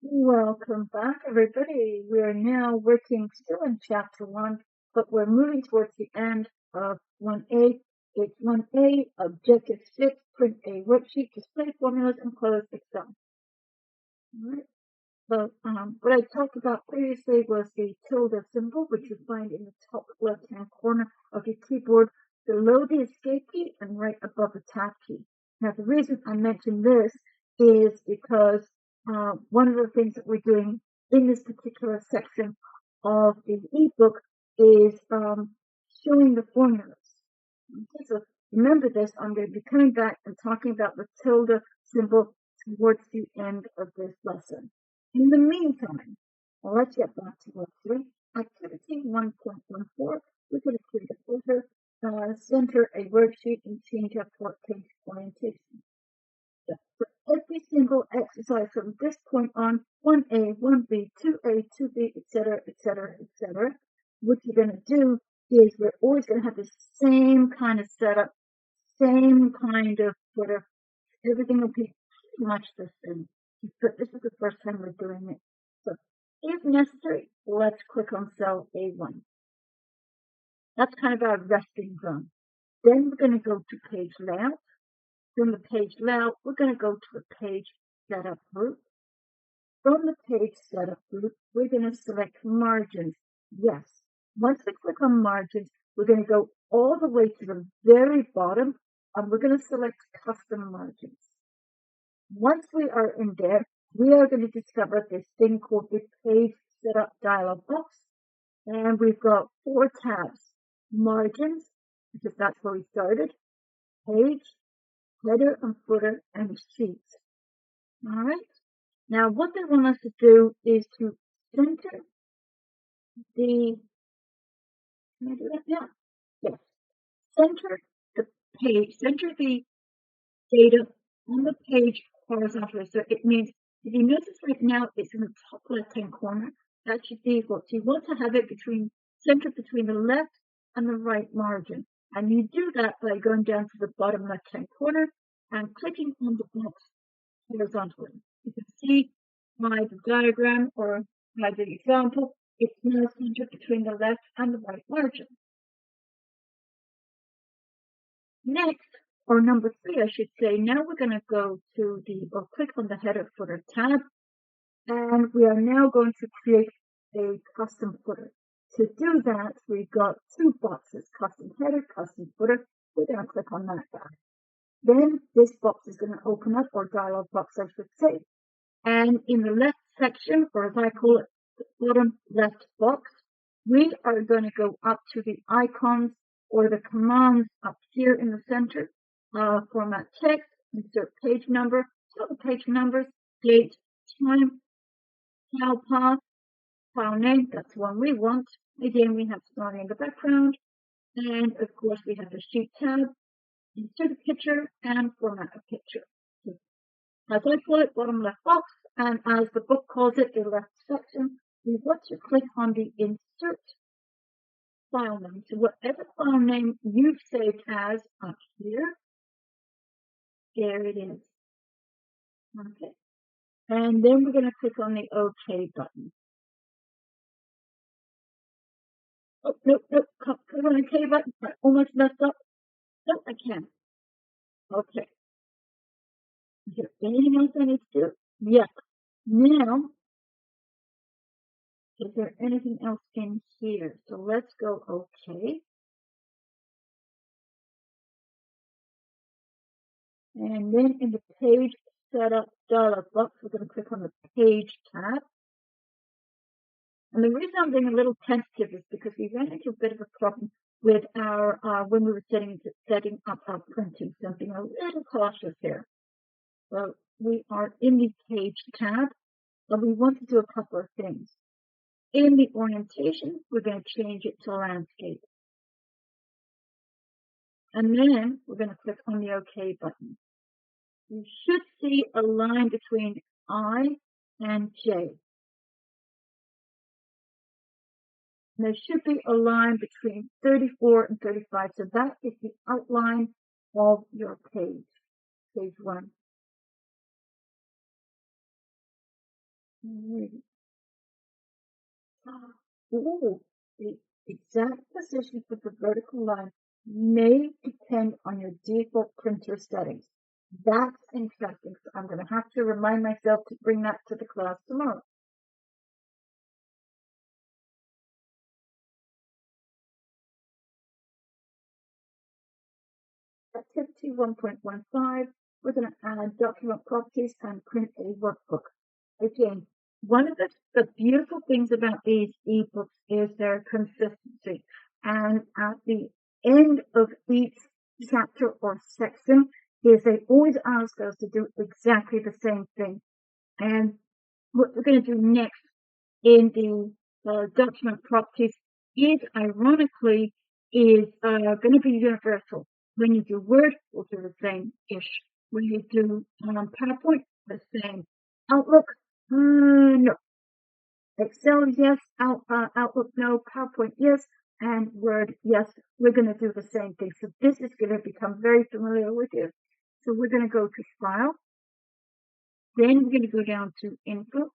Welcome back, everybody. We are now working still in chapter 1, but we're moving towards the end of 1A. It's 1A, Objective 6, print a worksheet, display formulas, and close Excel. All right. So, what I talked about previously was the tilde symbol, which you find in the top left-hand corner of your keyboard, below the escape key and right above the tab key. Now, the reason I mention this is because one of the things that we're doing in this particular section of the ebook is showing the formulas. Okay, so remember this, I'm going to be coming back and talking about the tilde symbol towards the end of this lesson. In the meantime, let's get back to work 3. Activity 1.14, we're going to create a filter, center a worksheet, and change our page orientation. For every single exercise from this point on, 1A, 1B, 2A, 2B, etc., etc., etc., what you're going to do is we're always going to have the same kind of setup, same kind of footer. Everything will be pretty much the same. But this is the first time we're doing it. So if necessary, let's click on cell A1. That's kind of our resting zone. Then we're going to go to page layout. From the page layout, we're going to go to the page setup group. From the page setup group, we're going to select margins. Yes, once we click on margins, we're going to go all the way to the very bottom, and we're going to select custom margins. Once we are in there, we are going to discover this thing called the page setup dialog box, and we've got 4 tabs: margins, because that's where we started, page, header and footer, and sheets. All right. Now, what they want us to do is to center the, can I do that? Yeah. Yes. Center the page, center the data on the page horizontally. So it means, if you notice right now, it's in the top left-hand corner. That should be what you want to have it centered between the left and the right margin. And you do that by going down to the bottom left-hand corner and clicking on the box horizontally. You can see by the diagram or by the example, it's now centered between the left and the right margin. Next, or number 3, I should say, now we're going to go to or click on the header footer tab, and we are now going to create a custom footer. To do that, we've got 2 boxes, custom header, custom footer. We're going to click on that guy. Then this box is going to open up, or dialog box, I should say. And in the left section, or as I call it, the bottom left box, we are going to go up to the icons or the commands up here in the center. Format text, insert page number, so the page numbers, date, time, file path, file name, that's the one we want. Again, we have starting in the background. And of course, we have the sheet tab, insert a picture, and format a picture. As I call it, bottom left box, and as the book calls it, the left section, we want to click on the insert file name. So whatever file name you've saved as up here, there it is. Okay. And then we're going to click on the OK button. Oh, nope, click on the OK button. I almost messed up. No, I can't. Okay. Is there anything else I need to do? Yes. Now, is there anything else in here? So let's go OK. And then in the page setup dialog box, we're going to click on the page tab. And the reason I'm being a little tentative is because we ran into a bit of a problem with our, when we were setting up our printing, something a little cautious here. So we are in the page tab, and we want to do a couple of things. In the orientation, we're going to change it to landscape. And then we're going to click on the OK button. You should see a line between I and J. And there should be a line between 34 and 35. So that is the outline of your page, page 1. Alrighty. Ooh, the exact position for the vertical line may depend on your default printer settings. That's interesting. So I'm going to have to remind myself to bring that to the class tomorrow. Activity 1.15, we're going to add document properties and print a workbook. Again, one of the beautiful things about these ebooks is their consistency. And at the end of each chapter or section is they always ask us to do exactly the same thing. And what we're going to do next in the document properties is ironically is going to be universal. When you do Word, we'll do the same-ish. When you do PowerPoint, the same. Outlook, no. Excel, yes. Outlook, no. PowerPoint, yes. And Word, yes. We're going to do the same thing. So this is going to become very familiar with you. So we're going to go to File. Then we're going to go down to Info.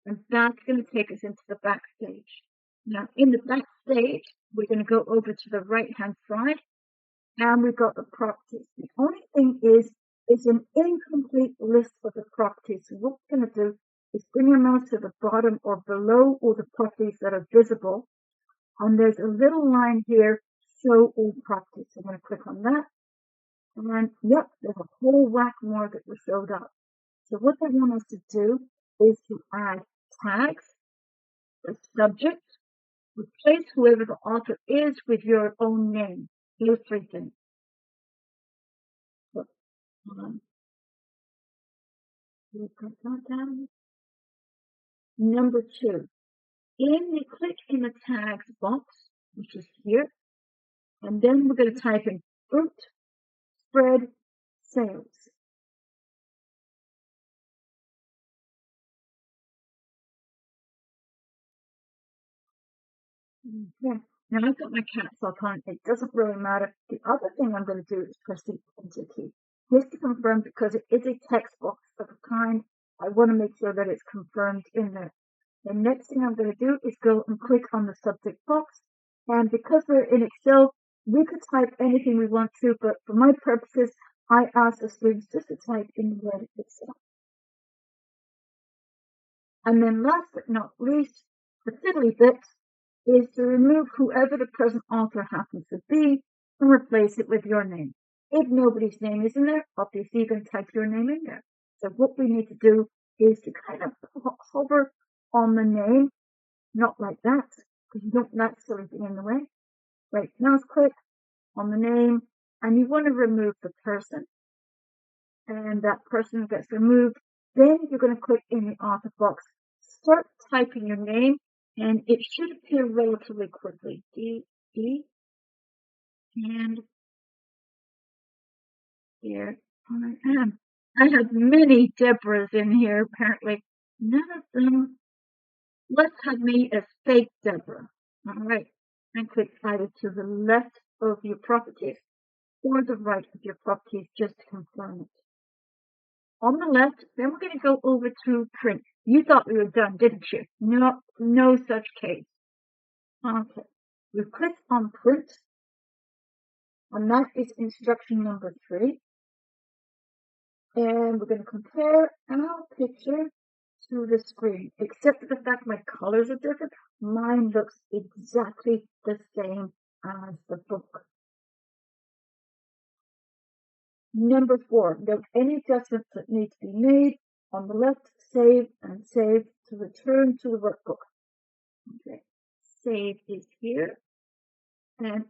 And that's going to take us into the backstage. Now, in the backstage, we're going to go over to the right-hand side, and we've got the properties. The only thing is, it's an incomplete list of the properties. So what we're going to do is bring your mouse to the bottom or below all the properties that are visible. And there's a little line here, Show All Properties. So I'm going to click on that. And yep, there's a whole whack more that were showed up. So what they want us to do is to add tags, the subject, replace whoever the author is with your own name. Those three things. So, number 2. Click in the tags box, which is here, and then we're going to type in fruit, spread, sales. Okay. Now I've got my caps lock on. It doesn't really matter. The other thing I'm going to do is press the Enter key. Just to confirm, because it is a text box of a kind, I want to make sure that it's confirmed in there. The next thing I'm going to do is go and click on the subject box. And because we're in Excel, we could type anything we want to, but for my purposes, I ask the students just to type in the word Excel. And then last but not least, the fiddly bit is to remove whoever the present author happens to be and replace it with your name. If nobody's name is in there, obviously you can type your name in there. So what we need to do is to kind of hover on the name, not like that, because you don't want that silly thing in the way. Right mouse click on the name, and you want to remove the person, and that person gets removed. Then you're going to click in the author box, start typing your name, and it should appear relatively quickly. D, and here I am. I have many Deborahs in here, apparently. None of them. Let's have me as fake Deborah. All right. And click either to the left of your properties or the right of your properties just to confirm it. On the left, then we're going to go over to print. You thought we were done, didn't you? No such case. Okay. We click on print, and that is instruction number 3. And we're going to compare our picture to the screen, except for the fact my colors are different. Mine looks exactly the same as the book. Number 4, note any adjustments that need to be made. On the left, save and save to return to the workbook. Okay, save is here. And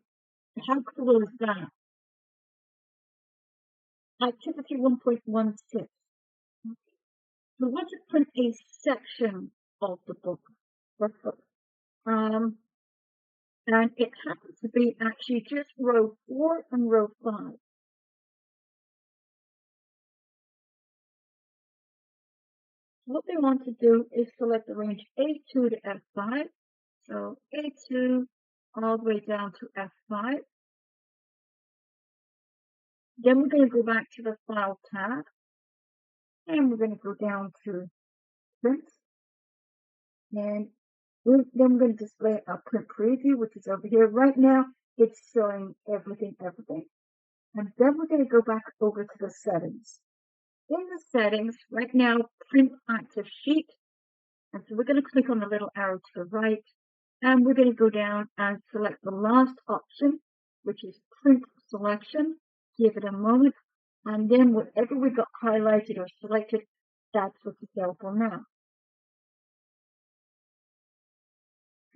how cool is that? Activity 1.16. We want to print a section of the book, workbook. And it happens to be actually just row 4 and row 5. What we want to do is select the range A2 to F5. So A2 all the way down to F5. Then we're going to go back to the File tab. And we're going to go down to Print. And then we're going to display our print preview, which is over here. Right now, it's showing everything. And then we're going to go back over to the settings. In the settings, right now, print active sheet. And so we're going to click on the little arrow to the right, and we're going to go down and select the last option, which is print selection. Give it a moment, and then whatever we got highlighted or selected, that's what's available now.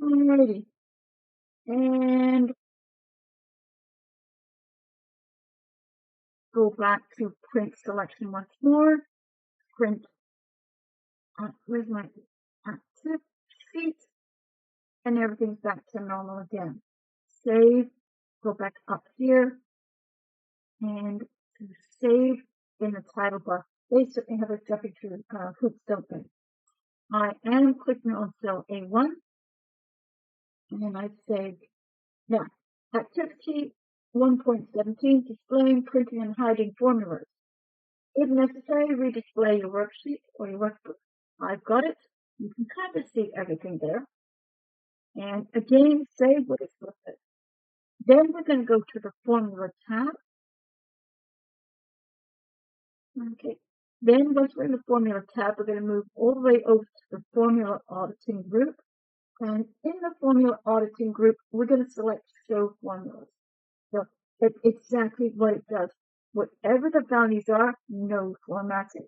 Alrighty, and go back to print selection once more. Print, where's my active sheet? And everything's back to normal again. Save, go back up here, and to save in the title bar. They certainly have us jumping through hoops, don't they? I am clicking on cell A1, and I've saved. Now, activity 1.17, displaying, printing, and hiding formulas. If necessary, redisplay your worksheet or your workbook. I've got it. You can kind of see everything there. And again, save what is with it. Then we're going to go to the Formula tab. Okay. Then once we're in the Formula tab, we're going to move all the way over to the Formula Auditing group. And in the Formula Auditing group, we're going to select Show Formulas. So it's exactly what it does. Whatever the values are, no formatting.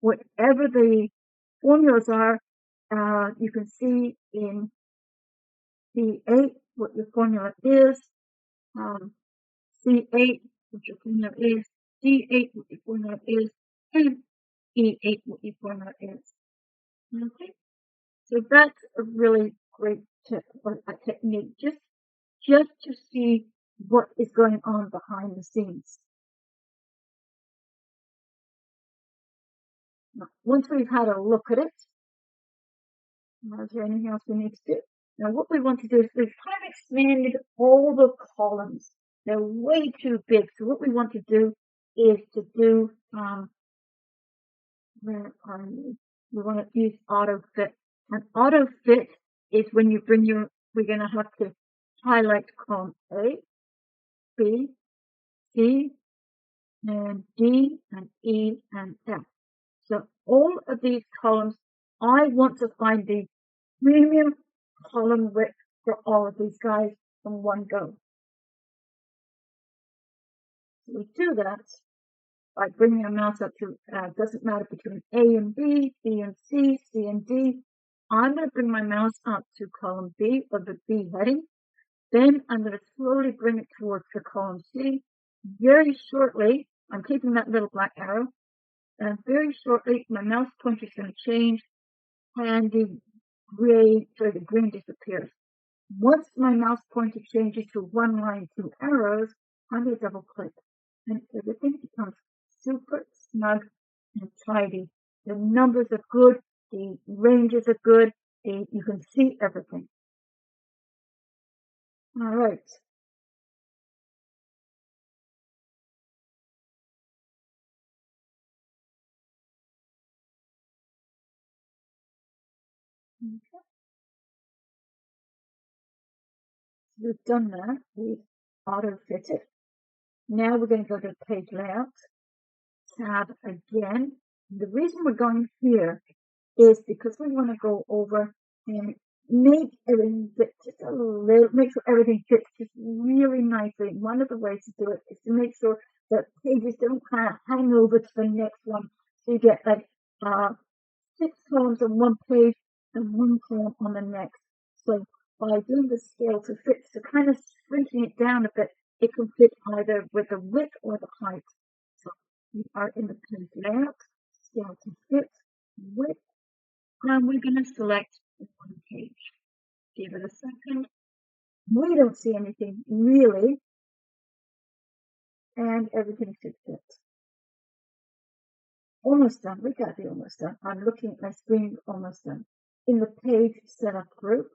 Whatever the formulas are, you can see in C8 what your formula is, C8 what your formula is, D8 what your formula is, and E8 what your formula is. Okay, so that's a really great tip or a technique, just to see what is going on behind the scenes. Now, once we've had a look at it, is there anything else we need to do? Now, what we want to do is we've kind of expanded all the columns. They're way too big. So what we want to do is to do, where are you? We want to use auto fit. And auto fit is when you bring your, we're going to have to highlight column A, B, C, and D, and E, and F. So all of these columns, I want to find the premium column width for all of these guys from one go. So we do that by bringing a mouse up to, doesn't matter between A and B, B and C, C and D. I'm going to bring my mouse up to column B, or the B heading. Then I'm going to slowly bring it towards the column C. Very shortly, I'm keeping that little black arrow, and very shortly my mouse pointer is going to change, and the green disappears. Once my mouse pointer changes to one line, two arrows, I'm going to double click, and everything becomes super snug and tidy. The numbers are good, the ranges are good, you can see everything. All right. Okay. We've done that. We've auto fitted. Now we're going to go to page layout tab again. The reason we're going here is because we want to go over and make everything fit just a little, make sure everything fits just really nicely. One of the ways to do it is to make sure that pages don't kind of hang over to the next one. So you get like 6 columns on one page and 1 column on the next. So by doing the scale to fit, so kind of shrinking it down a bit, it can fit either with the width or the height. So we are in the page layout, scale to fit, width, and we're going to select one page. Give it a second. We don't see anything really, and everything should fit. Almost done. We got to be almost done. I'm looking at my screen, almost done. In the page setup group,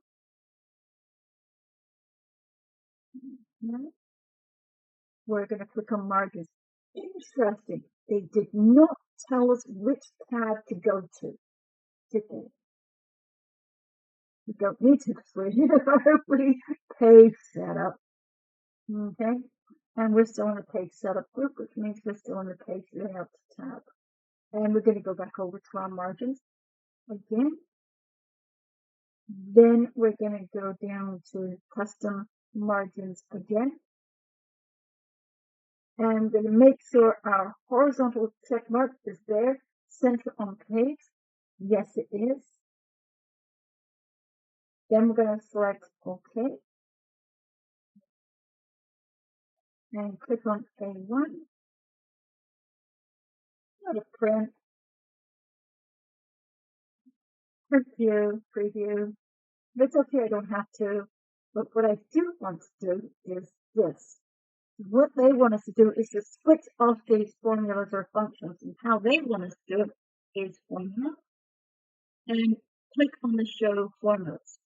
we're going to click on margins. Interesting. They did not tell us which tab to go to, did they? We don't need to because we're in our page setup. Okay, and we're still in the page setup group, which means we're still in the page layout tab. And we're going to go back over to our margins again. Then we're going to go down to custom margins again. And I'm going to make sure our horizontal check mark is there, center on page. Yes, it is. Then we're going to select OK. And click on A1. Go to print. Preview. It's okay, I don't have to. But what I do want to do is this. What they want us to do is to switch off these formulas or functions, and how they want us to do it is formula and click on the show formulas.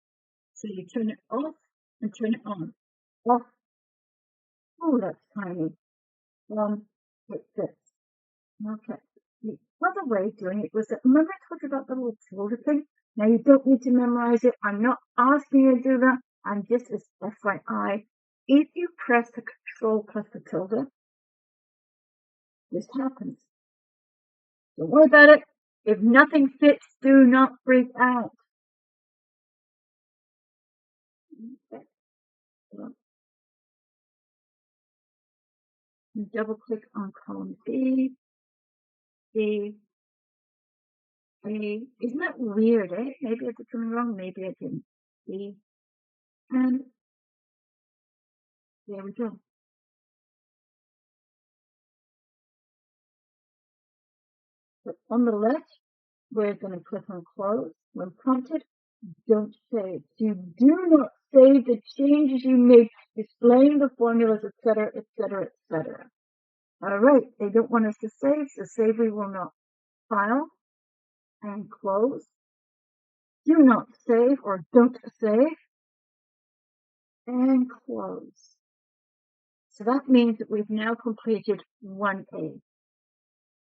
So you turn it off and turn it on. Off. Oh, that's tiny. Like this. Okay. The other way of doing it was that, remember I told you about the little tilde thing? Now you don't need to memorize it. I'm not asking you to do that. I'm just as FYI. If you press the control plus the tilde, this happens. Don't worry about it. If nothing fits, do not freak out. Okay. Double click on column B. B. A. Isn't that weird, eh? Maybe I did something wrong. Maybe I didn't. B. And there we go. So on the left, we're going to click on close. When prompted, don't save. You do not save the changes you make, displaying the formulas, etc., etc., etc. All right, they don't want us to save, so save we will not. File and close. Do not save or don't save and close. So that means that we've now completed 1A.